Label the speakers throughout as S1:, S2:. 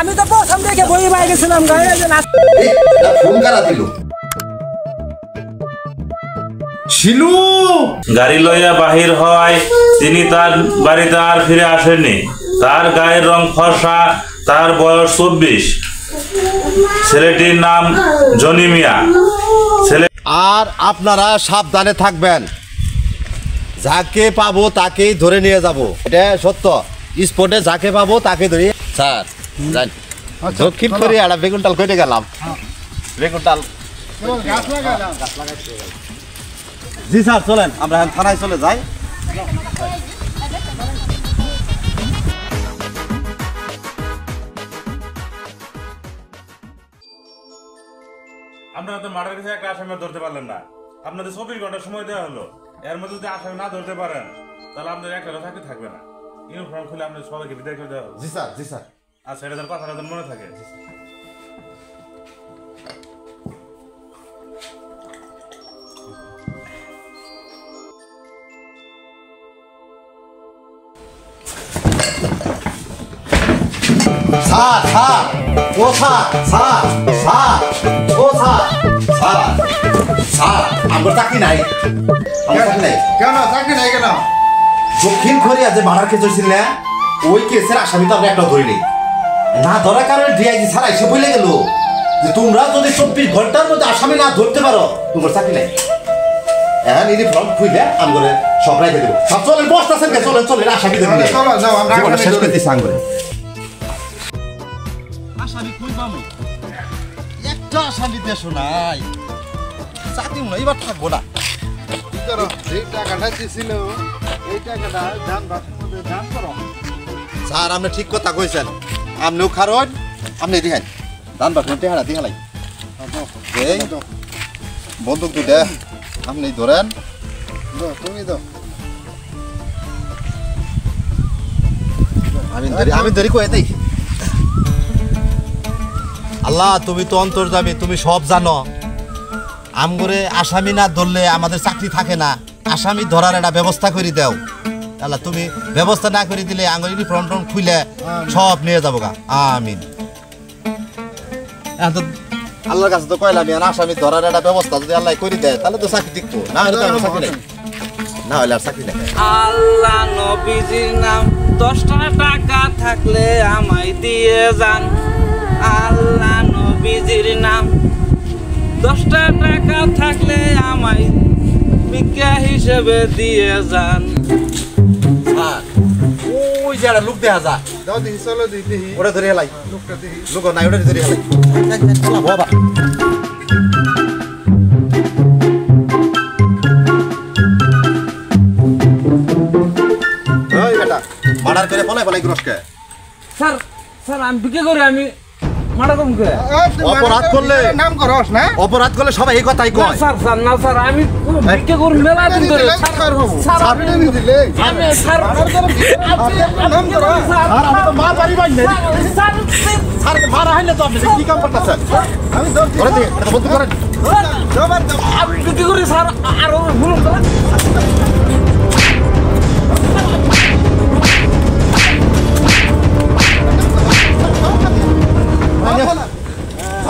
S1: আমি তো প্রথম দেখে বই বাইরে গেছিলাম গায়ে যে
S2: ফোন কারা দিল শিলু
S3: গাড়ি লইয়া বাহির হয় তিনি তার বাড়িতে আর ফিরে আসেননি তার গায়ের রং ফর্সা তার বয়স 24 ছেলেটির নাম জনি মিয়া
S2: আর আপনারা সাবধানে থাকবেন যাকে পাবো তাকেই ধরে নিয়ে যাব এটা সত্য স্পটে যাকে পাবো তাকে ধরে স্যার যান দক্ষিণ করে একটা বেগুনটাল কেটে গেলাম বেগুনটাল জি স্যার চলেন আমরা থানায় চলে যাই
S3: আপনারা তো মার্ডার কেসে একটা আসামি ধরতে পারলেন না আপনাদের 24 ঘন্টা সময় দেওয়া হলো এর মধ্যে যদি আসামি না ধরতে পারেন তাহলে আপনাদের একটা চাকরি থাকবে না ইউনিফর্ম খুলে আপনাদের সবাইকে বিদায় করে দেওয়া হবে
S2: জি স্যার
S3: আচ্ছা এটা যেন কথাটা যেন মনে থাকে
S2: স্যার স্যার ও স্যার স্যার স্যার ও স্যার স্যার স্যার আমার চাকরি নাই
S4: কেন চাকরি নাই কেন
S2: দক্ষিণ কোরিয়া যে মার্ডার কেস হয়েছিল না ওই কেসের আসামি তো আমরা একটা ধরিনি না ধরার কারণে ডিআইজি স্যার এসে বলে গেল যে তোমরা যদি 24 ঘন্টার মধ্যে আসামি না ধরতে পারো তোমার চাকরি নাই এখন ইউনিফর্ম খুলে আমরা সব রাইখে দেবো সব চলেন বসতে আছেন চলেন চলেন আসামি ধরে
S4: চলো যাও আমরা
S2: শেষ করতে চান করে
S4: আসামি কই পামু একটা আসামি দেশ নাই চাকরি মনে এবার থাকবো না কি করো এই টাকাটা দিছিল এই টাকাটা ধান বাসের মধ্যে ধান করো
S2: স্যার আপনি ঠিক কথা কইছেন আপনিও খারণ আপনি দিহান ধান বাসের টেহারা দিহালাই এই বন্দুক দুটা আপনি ধরেন
S4: তুমি দাও
S2: আমি ধরি কয়ে দেই আল্লাহ তুমি তো অন্তর্যামী তুমি সব জানো আমগরে আসামি না ধরলে আমাদের চাকরি থাকে না আসামি ধরার একটা ব্যবস্থা করে দাও আল্লাহ তুমি ব্যবস্থা না করে দিলে আঙ্গুর ইউনিফর্ম টম খুলে সব নিয়ে যাবো গা আমিন আল্লাহর কাছে তো কইলাম আসামি ধরার একটা ব্যবস্থা যদি আল্লাহ করে দেয় তাহলে তো চাকরি টিকবো না হলে তো চাকরি নেই না হলে আর চাকরি নেই
S5: আল্লাহ নবীজির নাম 10 টাকা থাকলে আমায় দিয়ে যান আল্লাহ নবীজির নাম 10 টাকা থাকলে আমায় ভিক্ষা হিসেবে দিয়ে যান
S2: ওই যে একটা লোক দেখা যা
S4: দাও দিহি চলো দিহি
S2: ওটা ধরে হেলাই
S4: লোকটা দিহি
S2: লোক নাই ওটা ধরে হেলাই বাবা ওই বেটা মার্ডার করে পলাই গ্রসকে
S5: স্যার স্যার আমি ভিক্ষা করে আমি মারা কম করে
S2: অপরাধ করলে
S4: নাম করস না
S2: অপরাধ করলে সবাই এই কথাই কয়
S5: স্যার স্যার না স্যার আমি ভিক্ষা করে মেলা দিন ধরে
S4: স্যার বাবু
S5: স্যার
S4: আপনি দিলে
S5: আমি স্যার
S4: নাম করো
S2: আর আমি তো মার বাড়ি বাই নাই
S5: স্যার
S2: আর মারা হইলে তো আপনি কি কাম করতেছেন
S4: আমি ধরছি
S2: করে দিন এটা বন্ধ করেন
S4: জবাব
S5: আমি ভিক্ষা করে স্যার আর ভুল করে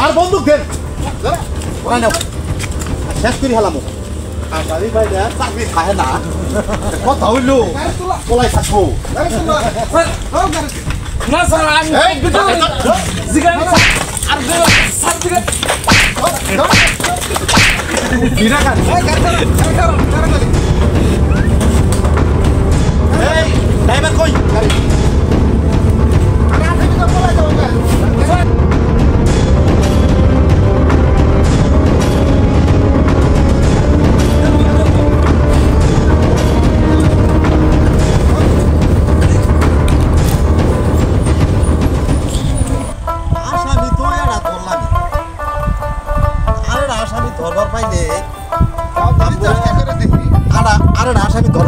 S2: আর বন্দুক দেন ওরা নাও শেষ করি হেলাম আসারি ভাই দেন চাকরি খায় না কথা হইলো পলাই থাকবো
S5: না স্যার আমি ভিক্ষা করে জিগান আর স্যার জিগান
S2: কিরা কাজ এই ড্রাইভার কই গাড়ি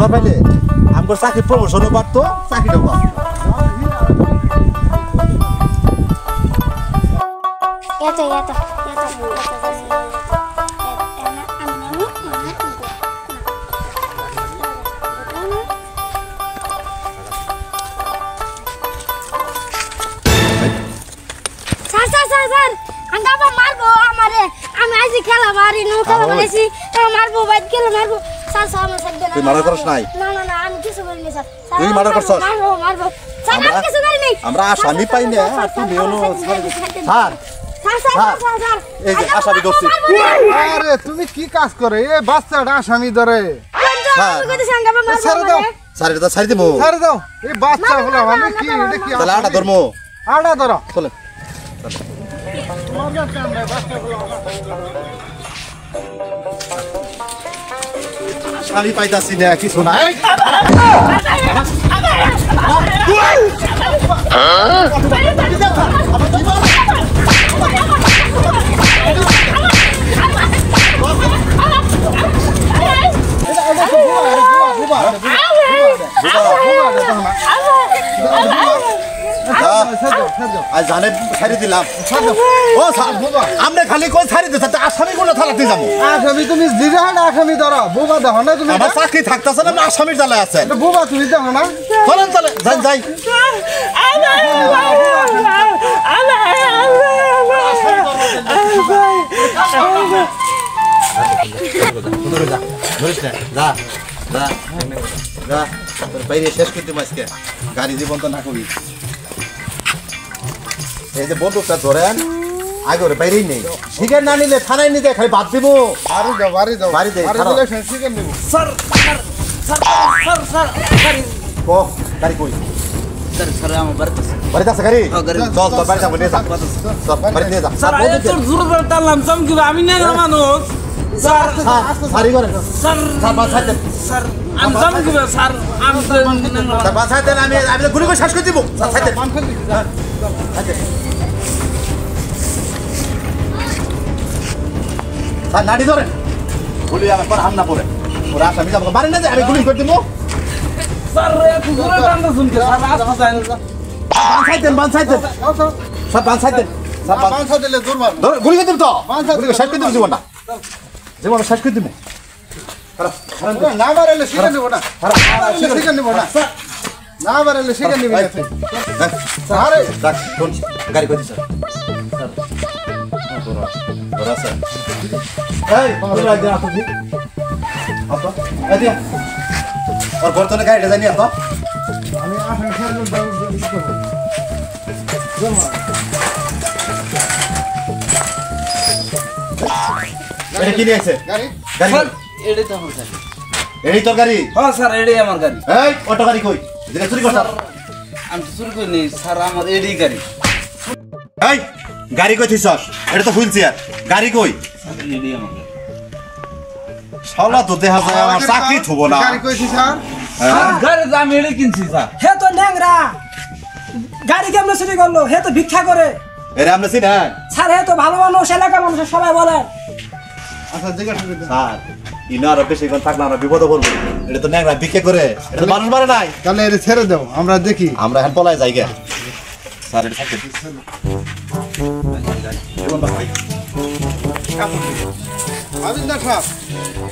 S2: পাইলে আমার চাকরি প্রমোশনও পারতো চাকরিটাও পারতো
S6: হাঙ্গামা মারবো আমারে আমি আইছি খেলা বাড়ি নো খেলা বাড়িছি মারবো বাইক খেলা মারবো স্যার স্যার আমার সাথে
S2: তুই মার্ডার করছ নাই
S6: না না না আমি কিছু করিনি স্যার
S2: তুই মার্ডার করছস
S6: মারবো মারবো স্যার আমি কিছু করিনি
S2: আমরা আসামি পাই না আর তুই বেউনো স্যার
S6: স্যার স্যার স্যার
S2: এই যে আসামি ধরছি
S4: আরে তুমি কি কাজ করে এ বাচ্চাটা আসামি ধরে
S2: ছেড়ে দাও স্যার এটা ছাড়ি দেবো
S4: ছেড়ে দাও এই বাচ্চা হলো মানে কি এটা কি
S2: তাহলে আটা ধর্ম
S4: আড়া ধরো
S2: চলে আসামি পাইতাছি না কিছু না আজ জানে ছাড়ি দিলাম ও আমরা খালি কোন ছাড়ি দিতে আসামি গুলো থালাতে যাবো
S4: আসামি তুমি জিরাহাট আসামি ধরো বোবা দেখো না তুমি
S2: আমার চাকরি থাকতেছে না আসামির জ্বালায় আছে
S4: বোবা তুমি দেখো না
S2: চলেন চলে যাই যাই বাইরে শেষ করতে মাসকে গাড়ি জীবন তো না করি এই যে বন্দুকটা ধরেন আগে ওরে বাইরেই নেই শিকার না নিলে থানায় নিতে খালি বাদ দিব
S4: বাড়ি যাও
S2: বাড়ি দে,
S4: বাড়ি
S2: খারাপ।
S4: দিলে শিখে নেব
S1: স্যার
S2: ও গাড়ি কই
S5: স্যার আমার বাড়িতে
S2: বাড়িতে আছে গাড়ি
S5: গাড়ি।
S2: চল তোর বাড়ি যাবো নিয়ে যা চল বাড়ি নিয়ে যা
S1: স্যার আয়া তোর জোরে টানলাম চমকিব আমি না মানুষ স্যার
S2: সারি করে
S1: স্যার
S2: স্যার বাঁচাই দেন
S1: স্যার আমি চমকিব স্যার আমি তো
S2: স্যার বাঁচাই দেন আমি গুলি করে শেষ করে দিব স্যার ছাই দেন স্যার নাড়ি ধরেন গুলি আমার পর হামলা পড়ে ওরা আসামি যাবো বাড়ি না যায় আমি গুলি করে দিব
S1: স্যার এত জোরে টানতে শুনতে স্যার আসতে চাই না
S2: বাঁচাই দেন স্যার বাঁচাই দেন স্যার
S4: পাঁচশো দিলে দূর মারবো
S2: ধর গুলি করে দিব তো
S4: বাঁচাই
S2: গুলি করে শেষ করে দিব জীবনটা জীবনটা শেষ করে দিব
S4: না বাড়ালে শিখে নেবো না শিখে নেবো না না বাড়ালে শিখে নেবি না আরে
S2: রাখ কোন গাড়ি করে স্যার ধরা স্যার এই তুমি রাখ দে আপনি আপা এই দিয়া আর বর্তমানে গাড়িটা জানি আপা
S4: আমি আসামি ছেড়ে
S2: এটা কি নিয়ে আছে
S4: গাড়ি
S2: গাড়ি
S1: স্যার এটাই তো আমার গাড়ি
S2: এই তোর গাড়ি
S1: হ্যাঁ স্যার এটাই আমার গাড়ি
S2: এই অটো গাড়ি কই যেটা চুরি করছ
S1: আমি তো চুরি করি নেই স্যার আমার এটাই গাড়ি
S2: এই গাড়ি কই থিছস এটা তো হুইল চেয়ার গাড়ি কই
S1: স্যার এটাই আমার গাড়ি
S2: শালা তো দেখা যায় আমার চাকরি থবো না
S4: গাড়ি কইছি স্যার
S1: গাড়ি তো আমি এটাই কিনছি স্যার
S5: হে তো ন্যাংরা গাড়ি কেমন চুরি করলো হে তো ভিক্ষা করে
S2: এরে আমরা চিনেন
S5: স্যার হে তো ভালো মানুষ এলাকার মানুষ সবাই বলে
S4: আচ্ছা জিজ্ঞাসা করে
S2: স্যার ইনা আর বেশিক্ষণ থাকলে আমরা বিপদে পড়বো এটা তো ন্যাংরা বিক্রি করে এটা তো মানুষ মারে নাই
S4: তাহলে এটা ছেড়ে দাও আমরা দেখি
S2: আমরা এখন পলাই যাই গে স্যার এটা থাকে
S4: আবিন্দা সাহেব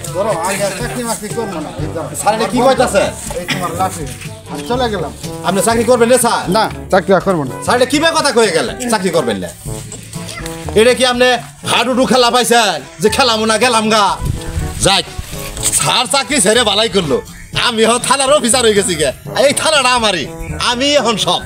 S4: ধরো আগে চাকরি মাকরি করবো না এই ধরো।
S2: স্যার এটা কি কইতাছে
S4: এই তোমার লাঠি আমি চলে গেলাম
S2: আপনি চাকরি করবেন না স্যার
S4: না চাকরি আর করবো না
S2: স্যার এটা কি বে কথা কয়ে গেলেন চাকরি করবেন না এটা কি আপনি হাডুডু খেলা পাইছেন যে খেলাম না গেলাম গা যাই স্যার চাকরি ছেড়ে বালাই করলো আমি এখন থানার অফিসার হয়ে গেছি গে এই থানাটা আমারই আমি এখন সব